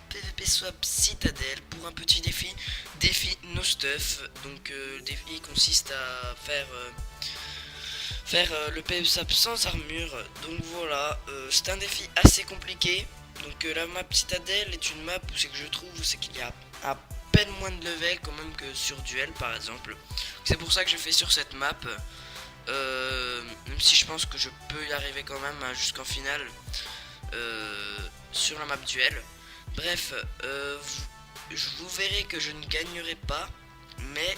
PVP Swap Citadel pour un petit défi no stuff. Donc le défi consiste à faire le PVP Swap sans armure. Donc voilà, c'est un défi assez compliqué. Donc la map Citadel est une map où c'est que je trouve c'est qu'il y a à peine moins de level quand même que sur Duel par exemple. C'est pour ça que je fais sur cette map. Même si je pense que je peux y arriver quand même hein, jusqu'en finale sur la map duel. Bref, vous verrez que je ne gagnerai pas, mais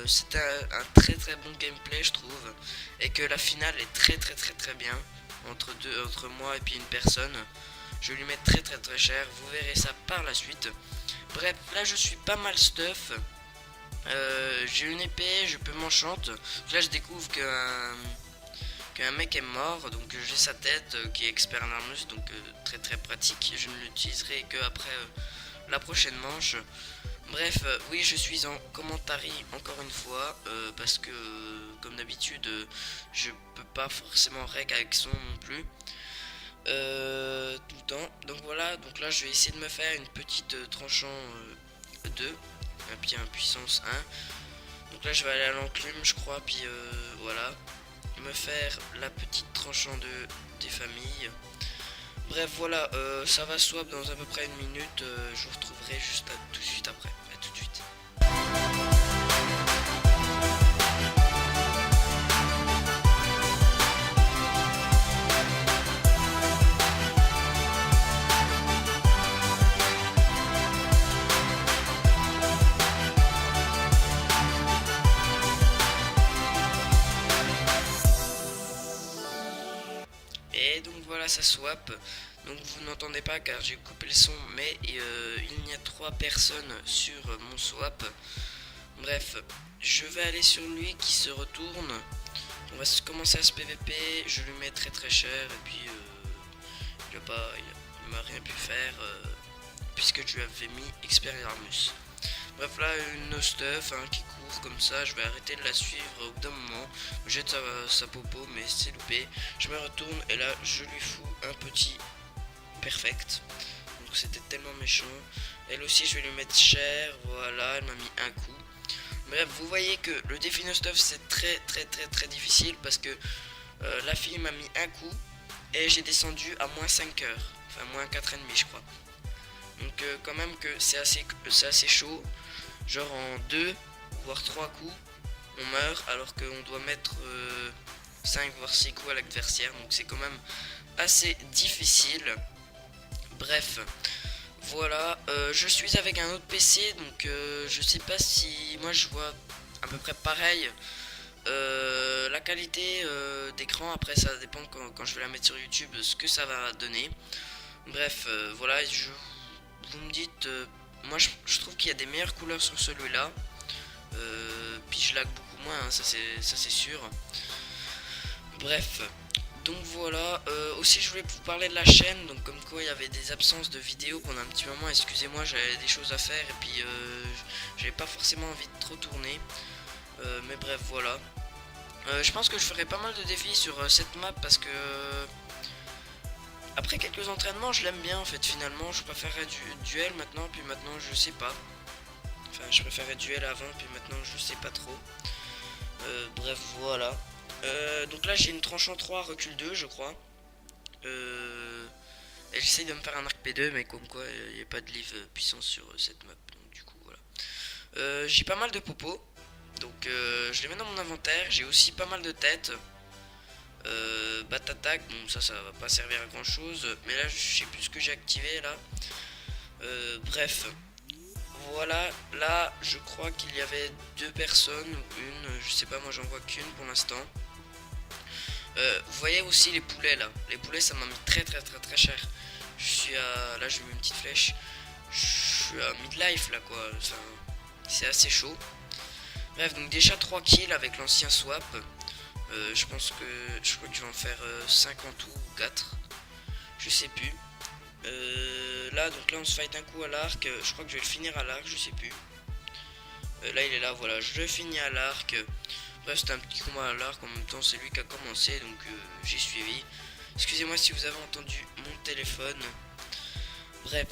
c'est un très très bon gameplay je trouve, et que la finale est très bien entre moi et puis une personne. Je vais lui mettre très cher, vous verrez ça par la suite. Bref, là je suis pas mal stuff. J'ai une épée, je peux m'enchante. Là je découvre qu'un mec est mort, donc j'ai sa tête qui est expert en armus, donc très pratique. Je ne l'utiliserai que après la prochaine manche. Bref, oui je suis en commentary encore une fois, parce que comme d'habitude je peux pas forcément rec avec son non plus. Tout le temps. Donc voilà, donc là je vais essayer de me faire une petite tranchant 2 puis un puissance 1. Donc là je vais aller à l'enclume je crois, puis voilà, me faire la petite tranchant de des familles. Bref voilà, ça va swap dans à peu près une minute, je vous retrouverai juste tout de suite après. À tout de suite. Et donc voilà, ça swap. Donc vous n'entendez pas car j'ai coupé le son, mais il y a 3 personnes sur mon swap. Bref, je vais aller sur lui qui se retourne. On va commencer à se PVP. Je lui mets très cher et puis il m'a rien pu faire puisque je lui avais mis Expert Armus. Bref, là une no stuff hein, qui court comme ça, je vais arrêter de la suivre au bout d'un moment. Je jette sa popo, mais c'est loupé. Je me retourne et là je lui fous un petit perfect. Donc c'était tellement méchant. Elle aussi je vais lui mettre cher, voilà, elle m'a mis un coup. Bref, vous voyez que le défi no stuff c'est très difficile parce que la fille m'a mis un coup et j'ai descendu à moins 5 heures. Enfin moins 4,5 je crois. Donc quand même que c'est assez chaud. Genre en 2 voire 3 coups on meurt alors qu'on doit mettre 5 voire 6 coups à l'adversaire. Donc c'est quand même assez difficile. Bref, voilà, je suis avec un autre PC, donc je sais pas si moi je vois à peu près pareil. La qualité d'écran, après ça dépend quand je vais la mettre sur YouTube ce que ça va donner. Bref, voilà, vous me dites, moi je trouve qu'il y a des meilleures couleurs sur celui-là. Puis je lag beaucoup moins, hein, ça c'est sûr. Bref, donc voilà, aussi je voulais vous parler de la chaîne, donc comme quoi il y avait des absences de vidéos pendant un petit moment, excusez-moi, j'avais des choses à faire et puis j'avais pas forcément envie de trop tourner, mais bref voilà. Je pense que je ferai pas mal de défis sur cette map parce que après quelques entraînements je l'aime bien en fait finalement, je préférerais du duel maintenant, puis maintenant je sais pas. Enfin je préférais duel avant, puis maintenant je sais pas trop. Bref voilà. Donc là j'ai une tranchant 3 recul 2 je crois. Et j'essaye de me faire un arc P2 mais comme quoi il n'y a pas de livre puissance sur cette map. Donc du coup voilà. J'ai pas mal de popos. Donc je les mets dans mon inventaire. J'ai aussi pas mal de têtes. Bat attaque, bon ça va pas servir à grand chose. Mais là je sais plus ce que j'ai activé là. Bref. Voilà, là je crois qu'il y avait 2 personnes ou une, je sais pas, moi j'en vois qu'une pour l'instant. Vous voyez aussi les poulets là. Les poulets ça m'a mis très cher. Je suis à... Là je mets une petite flèche. Je suis à midlife là quoi. Enfin, c'est assez chaud. Bref, donc déjà 3 kills avec l'ancien swap. Je pense que... Je crois que je vais en faire 50 ou 4. Je sais plus. Là donc là on se fight un coup à l'arc. Je crois que je vais le finir à l'arc, je sais plus. Là il est là, voilà, je finis à l'arc. Bref, c'était un petit combat à l'arc, en même temps c'est lui qui a commencé, donc j'ai suivi. Excusez-moi si vous avez entendu mon téléphone. Bref,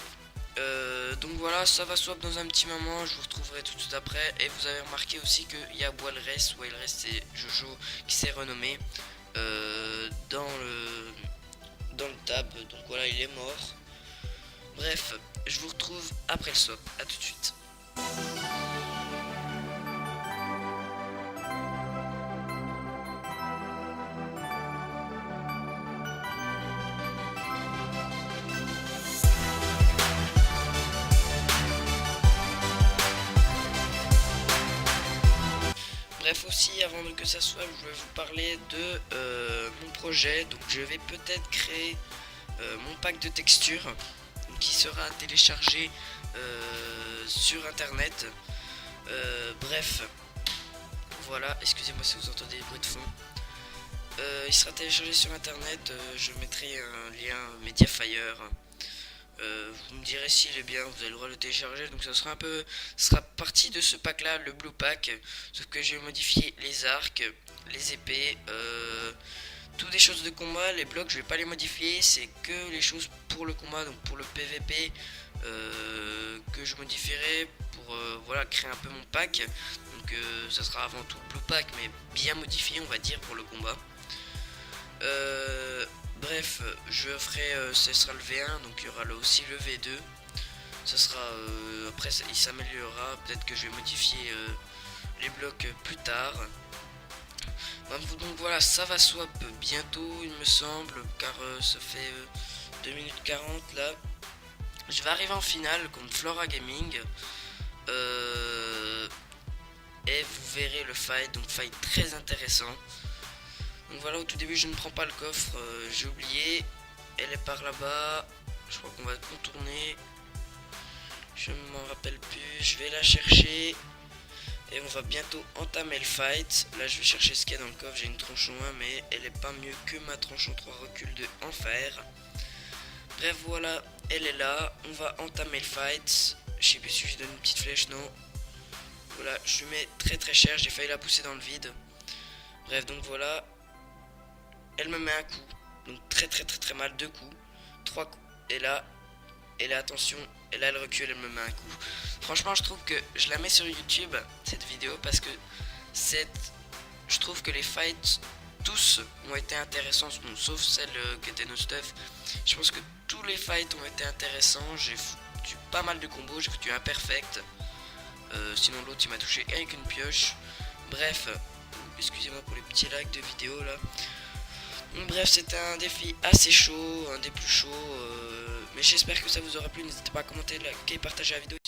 Donc voilà, ça va swap dans un petit moment, je vous retrouverai tout de suite après. Et vous avez remarqué aussi qu'il y a Walrest c'est Jojo qui s'est renommé dans le tab. Donc voilà, il est mort. Bref, je vous retrouve après le swap, à tout de suite. Bref, aussi avant que ça soit, je vais vous parler de mon projet. Donc je vais peut-être créer mon pack de textures qui sera téléchargé sur internet. Bref, voilà, excusez-moi si vous entendez les bruits de fond. Il sera téléchargé sur internet, je mettrai un lien Mediafire. Vous me direz s'il est bien, vous avez le droit de le télécharger. Donc ça sera partie de ce pack là, le blue pack. Sauf que j'ai modifié les arcs, les épées, toutes des choses de combat. Les blocs je vais pas les modifier, c'est que les choses pour le combat, donc pour le PVP que je modifierai pour voilà, créer un peu mon pack. Donc ça sera avant tout le blue pack mais bien modifié on va dire pour le combat. Bref, je ferai, ce sera le V1, donc il y aura là aussi le V2. Ça sera, après il s'améliorera, peut-être que je vais modifier les blocs plus tard. Donc voilà, ça va swap bientôt il me semble, car ça fait 2 minutes 40 là. Je vais arriver en finale contre Flora Gaming. Et vous verrez le fight, donc fight très intéressant. Donc voilà, au tout début je ne prends pas le coffre, j'ai oublié. Elle est par là-bas, je crois qu'on va contourner. Je ne m'en rappelle plus, je vais la chercher. Et on va bientôt entamer le fight. Là je vais chercher ce qu'il y a dans le coffre, j'ai une tronche en 1 mais elle est pas mieux que ma tronche en 3 recul de enfer. Bref voilà, elle est là, on va entamer le fight. Je sais plus si je donne une petite flèche, non. Voilà, je lui mets très cher, j'ai failli la pousser dans le vide. Bref donc voilà. Elle me met un coup, donc très mal, 2 coups, 3 coups, et là, attention, et là elle recule, elle me met un coup. Franchement je trouve que je la mets sur YouTube, cette vidéo, parce que je trouve que les fights, tous ont été intéressants, bon, sauf celle qui était no stuff. Je pense que tous les fights ont été intéressants, j'ai foutu pas mal de combos, j'ai foutu un perfect, sinon l'autre il m'a touché avec une pioche. Bref, excusez-moi pour les petits lags de vidéo là. Bref, c'était un défi assez chaud, un des plus chauds, mais j'espère que ça vous aura plu. N'hésitez pas à commenter, liker, partager la vidéo.